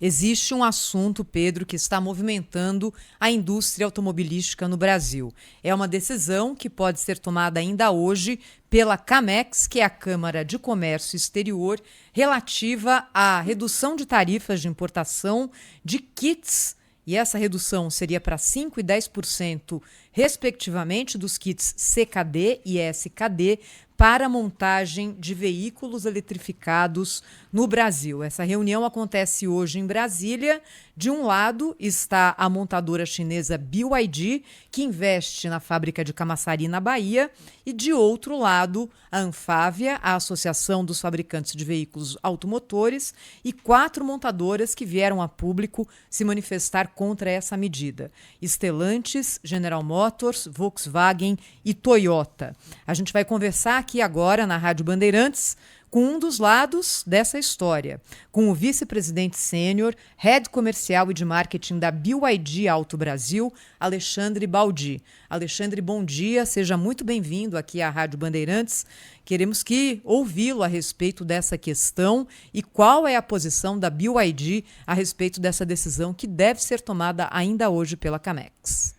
existe um assunto, Pedro, que está movimentando a indústria automobilística no Brasil. É uma decisão que pode ser tomada ainda hoje pela CAMEX, que é a Câmara de Comércio Exterior, relativa à redução de tarifas de importação de kits. E essa redução seria para 5% e 10%, respectivamente, dos kits CKD e SKD para a montagem de veículos eletrificados no Brasil. Essa reunião acontece hoje em Brasília. De um lado está a montadora chinesa BYD, que investe na fábrica de Camaçari, na Bahia, e de outro lado, a Anfávia, a Associação dos Fabricantes de Veículos Automotores, e 4 montadoras que vieram a público se manifestar contra essa medida: Stellantis, General Motors, Volkswagen e Toyota. A gente vai conversar aqui agora na Rádio Bandeirantes com um dos lados dessa história, com o vice-presidente sênior, head comercial e de marketing da BYD Auto Brasil, Alexandre Baldi. Alexandre, bom dia, seja muito bem-vindo aqui à Rádio Bandeirantes. Queremos ouvi-lo a respeito dessa questão e qual é a posição da BYD a respeito dessa decisão que deve ser tomada ainda hoje pela CAMEX.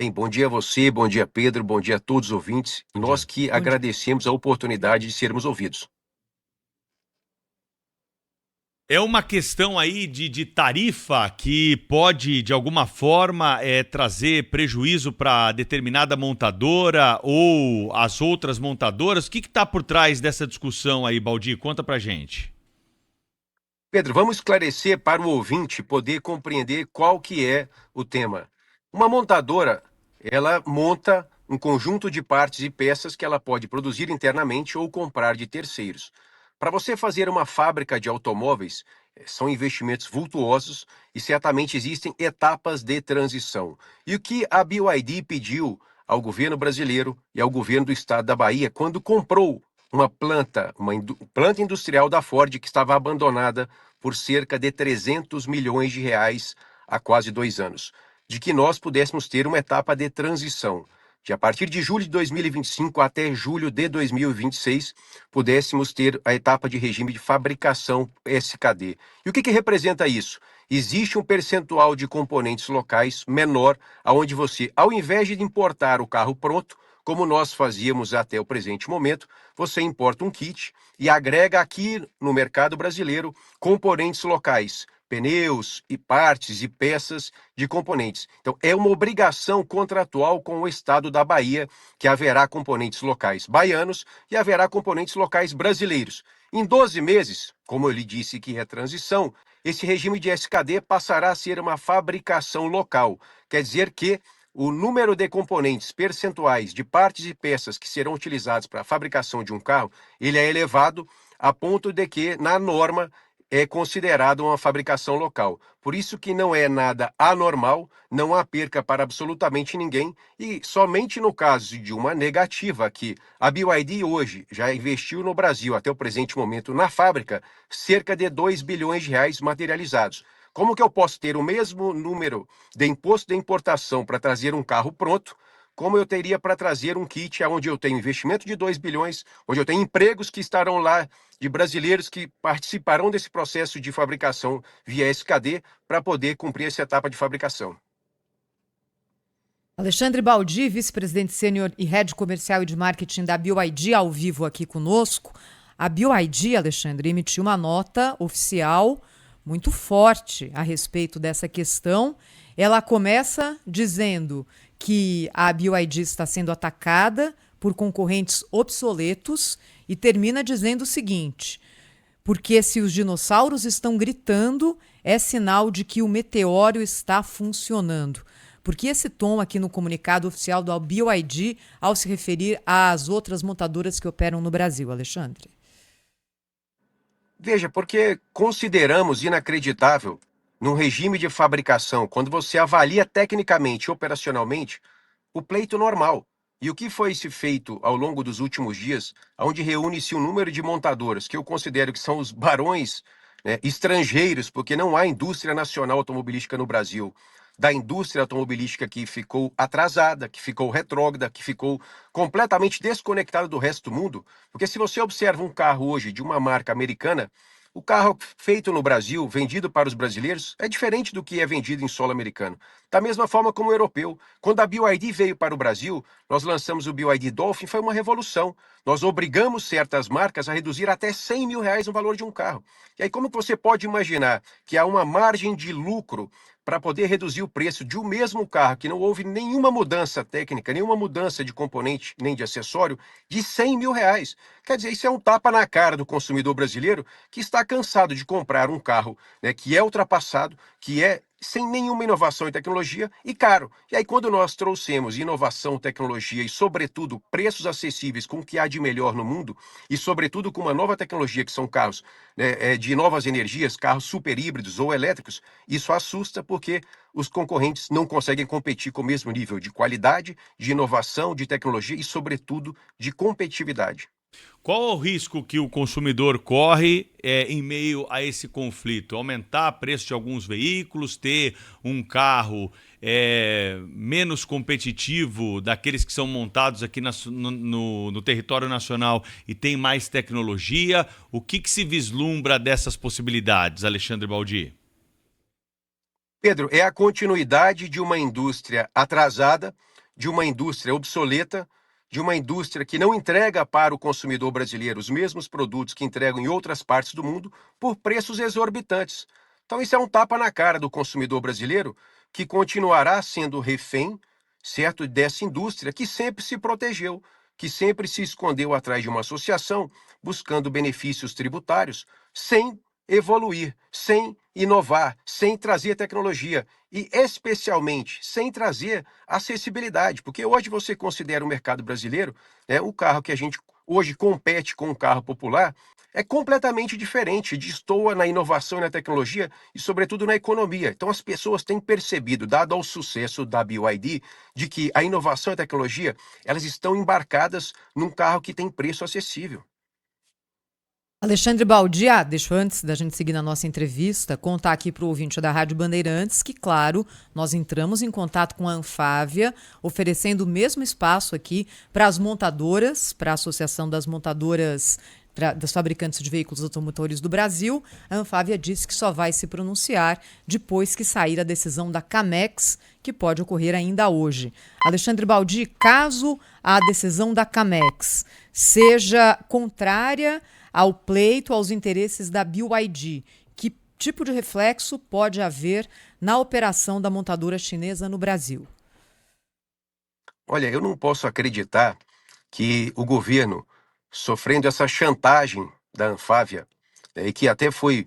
Bem, bom dia a você, bom dia Pedro, bom dia a todos os ouvintes. Nós que agradecemos a oportunidade de sermos ouvidos. É uma questão aí de tarifa que pode, de alguma forma, trazer prejuízo para determinada montadora ou as outras montadoras? O que está por trás dessa discussão aí, Baldi? Conta pra gente. Pedro, vamos esclarecer para o ouvinte poder compreender qual que é o tema. Uma montadora, ela monta um conjunto de partes e peças que ela pode produzir internamente ou comprar de terceiros. Para você fazer uma fábrica de automóveis, são investimentos vultuosos e certamente existem etapas de transição. E o que a BYD pediu ao governo brasileiro e ao governo do estado da Bahia quando comprou uma planta industrial da Ford que estava abandonada por cerca de 300 milhões de reais há quase 2 anos, de que nós pudéssemos ter uma etapa de transição, de a partir de julho de 2025 até julho de 2026, pudéssemos ter a etapa de regime de fabricação SKD. E o que representa isso? Existe um percentual de componentes locais menor, onde você, ao invés de importar o carro pronto, como nós fazíamos até o presente momento, você importa um kit e agrega aqui no mercado brasileiro componentes locais, pneus e partes e peças de componentes. Então, é uma obrigação contratual com o estado da Bahia que haverá componentes locais baianos e haverá componentes locais brasileiros. Em 12 meses, como eu lhe disse que é transição, esse regime de SKD passará a ser uma fabricação local. Quer dizer que o número de componentes percentuais de partes e peças que serão utilizados para a fabricação de um carro, ele é elevado a ponto de que, na norma, é considerado uma fabricação local. Por isso que não é nada anormal, não há perca para absolutamente ninguém e somente no caso de uma negativa que a BYD hoje já investiu no Brasil até o presente momento na fábrica cerca de 2 bilhões de reais materializados. Como que eu posso ter o mesmo número de imposto de importação para trazer um carro pronto, como eu teria para trazer um kit onde eu tenho investimento de 2 bilhões, onde eu tenho empregos que estarão lá de brasileiros que participarão desse processo de fabricação via SKD para poder cumprir essa etapa de fabricação. Alexandre Baldi, vice-presidente sênior e head comercial e de marketing da BYD, ao vivo aqui conosco. A BYD, Alexandre, emitiu uma nota oficial muito forte a respeito dessa questão. Ela começa dizendo que a BYD está sendo atacada por concorrentes obsoletos e termina dizendo o seguinte: porque se os dinossauros estão gritando, é sinal de que o meteoro está funcionando. Por que esse tom aqui no comunicado oficial do BYD ao se referir às outras montadoras que operam no Brasil, Alexandre? Veja, porque consideramos inacreditável, num regime de fabricação, quando você avalia tecnicamente e operacionalmente, o pleito normal. E o que foi se feito ao longo dos últimos dias, onde reúne-se um número de montadoras, que eu considero que são os barões, né, estrangeiros, porque não há indústria nacional automobilística no Brasil, da indústria automobilística que ficou atrasada, que ficou retrógrada, que ficou completamente desconectada do resto do mundo. Porque se você observa um carro hoje de uma marca americana, O carro feito no Brasil, vendido para os brasileiros, é diferente do que é vendido em solo americano. Da mesma forma como o europeu. Quando a BYD veio para o Brasil, nós lançamos o BYD Dolphin, foi uma revolução. Nós obrigamos certas marcas a reduzir até R$ 100.000 o valor de um carro. E aí, como você pode imaginar que há uma margem de lucro para poder reduzir o preço de um mesmo carro, que não houve nenhuma mudança técnica, nenhuma mudança de componente, nem de acessório, de R$ 100.000? Quer dizer, isso é um tapa na cara do consumidor brasileiro que está cansado de comprar um carro, né, que é ultrapassado, que é sem nenhuma inovação e tecnologia e caro. E aí, quando nós trouxemos inovação, tecnologia e, sobretudo, preços acessíveis com o que há de melhor no mundo, e, sobretudo, com uma nova tecnologia, que são carros, né, de novas energias, carros super híbridos ou elétricos, isso assusta porque os concorrentes não conseguem competir com o mesmo nível de qualidade, de inovação, de tecnologia e, sobretudo, de competitividade. Qual é o risco que o consumidor corre em meio a esse conflito? Aumentar o preço de alguns veículos, ter um carro menos competitivo daqueles que são montados aqui no território nacional e tem mais tecnologia? O que se vislumbra dessas possibilidades, Alexandre Baldi? Pedro, é a continuidade de uma indústria atrasada, de uma indústria obsoleta, de uma indústria que não entrega para o consumidor brasileiro os mesmos produtos que entregam em outras partes do mundo por preços exorbitantes. Então, isso é um tapa na cara do consumidor brasileiro que continuará sendo refém, certo, dessa indústria que sempre se protegeu, que sempre se escondeu atrás de uma associação, buscando benefícios tributários, sem evoluir, sem inovar, sem trazer tecnologia e, especialmente, sem trazer acessibilidade, porque hoje você considera o mercado brasileiro, né, o carro que a gente hoje compete com o carro popular, é completamente diferente, destoa na inovação e na tecnologia e, sobretudo, na economia. Então, as pessoas têm percebido, dado ao sucesso da BYD, de que a inovação e a tecnologia, elas estão embarcadas num carro que tem preço acessível. Alexandre Baldi, deixa eu, antes da gente seguir na nossa entrevista, contar aqui para o ouvinte da Rádio Bandeirantes que, claro, nós entramos em contato com a Anfávia, oferecendo o mesmo espaço aqui para as montadoras, para a Associação das Montadoras das Fabricantes de Veículos Automotores do Brasil. A Anfávia disse que só vai se pronunciar depois que sair a decisão da Camex, que pode ocorrer ainda hoje. Alexandre Baldi, caso a decisão da Camex seja contrária ao pleito, aos interesses da BYD, que tipo de reflexo pode haver na operação da montadora chinesa no Brasil? Olha, eu não posso acreditar que o governo, sofrendo essa chantagem da Anfávia, e que até foi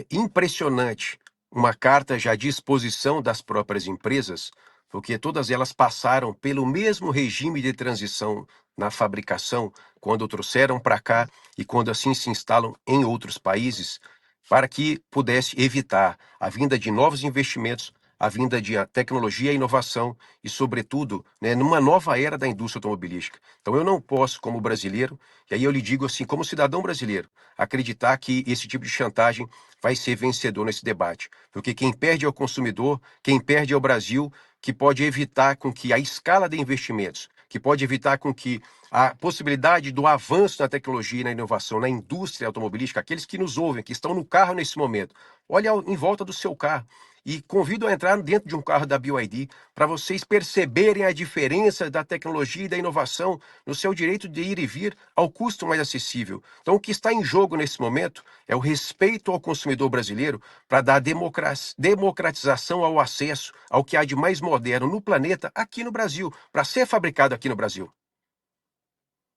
impressionante, uma carta já de exposição das próprias empresas, porque todas elas passaram pelo mesmo regime de transição na fabricação, quando trouxeram para cá e quando assim se instalam em outros países, para que pudesse evitar a vinda de novos investimentos, a vinda de tecnologia e inovação e, sobretudo, né, numa nova era da indústria automobilística. Então, eu não posso, como brasileiro, e aí eu lhe digo assim, como cidadão brasileiro, acreditar que esse tipo de chantagem vai ser vencedor nesse debate. Porque quem perde é o consumidor, quem perde é o Brasil, que pode evitar com que a escala de investimentos, que pode evitar com que a possibilidade do avanço na tecnologia e na inovação na indústria automobilística, aqueles que nos ouvem, que estão no carro nesse momento, olhe em volta do seu carro e convido a entrar dentro de um carro da BYD para vocês perceberem a diferença da tecnologia e da inovação no seu direito de ir e vir ao custo mais acessível. Então, o que está em jogo nesse momento é o respeito ao consumidor brasileiro para dar democratização ao acesso ao que há de mais moderno no planeta aqui no Brasil, para ser fabricado aqui no Brasil.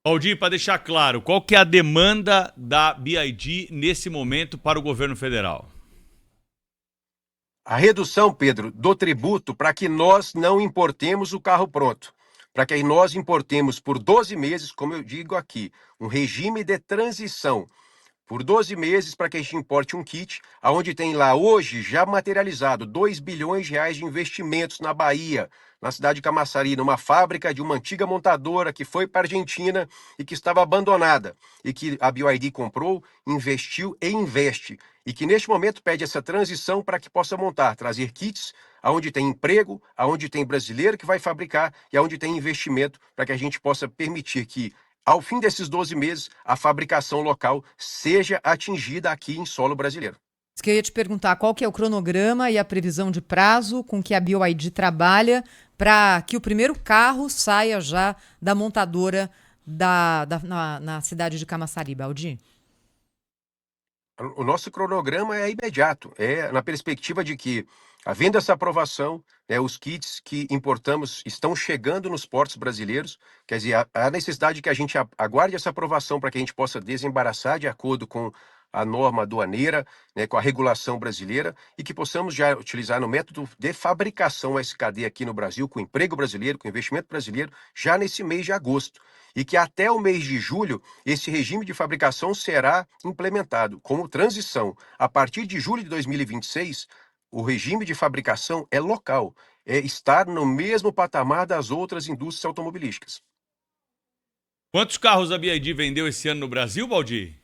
Baldi, para deixar claro, qual que é a demanda da BYD nesse momento para o governo federal? A redução, Pedro, do tributo para que nós não importemos o carro pronto. Para que nós importemos por 12 meses, como eu digo aqui, um regime de transição. Por 12 meses para que a gente importe um kit, aonde tem lá hoje já materializado R$ 2 bilhões de investimentos na Bahia, na cidade de Camaçari, numa fábrica de uma antiga montadora que foi para a Argentina e que estava abandonada, e que a BYD comprou, investiu e investe, e que neste momento pede essa transição para que possa montar, trazer kits aonde tem emprego, aonde tem brasileiro que vai fabricar e aonde tem investimento para que a gente possa permitir que ao fim desses 12 meses, a fabricação local seja atingida aqui em solo brasileiro. Isso que eu ia te perguntar, qual que é o cronograma e a previsão de prazo com que a BYD trabalha para que o primeiro carro saia já da montadora na cidade de Camaçari, Aldi? O nosso cronograma é imediato, é na perspectiva de que, havendo essa aprovação, os kits que importamos estão chegando nos portos brasileiros. Quer dizer, há necessidade de que a gente aguarde essa aprovação para que a gente possa desembaraçar de acordo com a norma aduaneira, com a regulação brasileira, e que possamos já utilizar no método de fabricação SKD aqui no Brasil, com emprego brasileiro, com investimento brasileiro, já nesse mês de agosto. E que até o mês de julho, esse regime de fabricação será implementado como transição. A partir de julho de 2026, o regime de fabricação é local, é estar no mesmo patamar das outras indústrias automobilísticas. Quantos carros a BYD vendeu esse ano no Brasil, Valdir?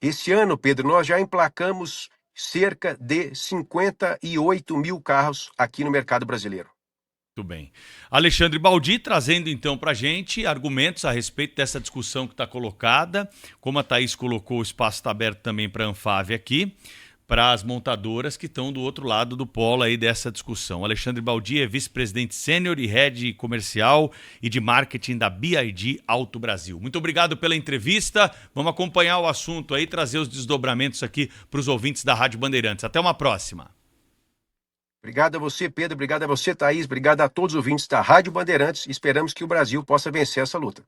Esse ano, Pedro, nós já emplacamos cerca de 58 mil carros aqui no mercado brasileiro. Muito bem. Alexandre Baldi trazendo então para a gente argumentos a respeito dessa discussão que está colocada. Como a Thaís colocou, o espaço está aberto também para a Anfávia aqui, para as montadoras que estão do outro lado do polo aí dessa discussão. Alexandre Baldi é vice-presidente sênior e head comercial e de marketing da BYD Auto Brasil. Muito obrigado pela entrevista. Vamos acompanhar o assunto aí, trazer os desdobramentos aqui para os ouvintes da Rádio Bandeirantes. Até uma próxima. Obrigado a você, Pedro. Obrigado a você, Thaís. Obrigado a todos os ouvintes da Rádio Bandeirantes. Esperamos que o Brasil possa vencer essa luta.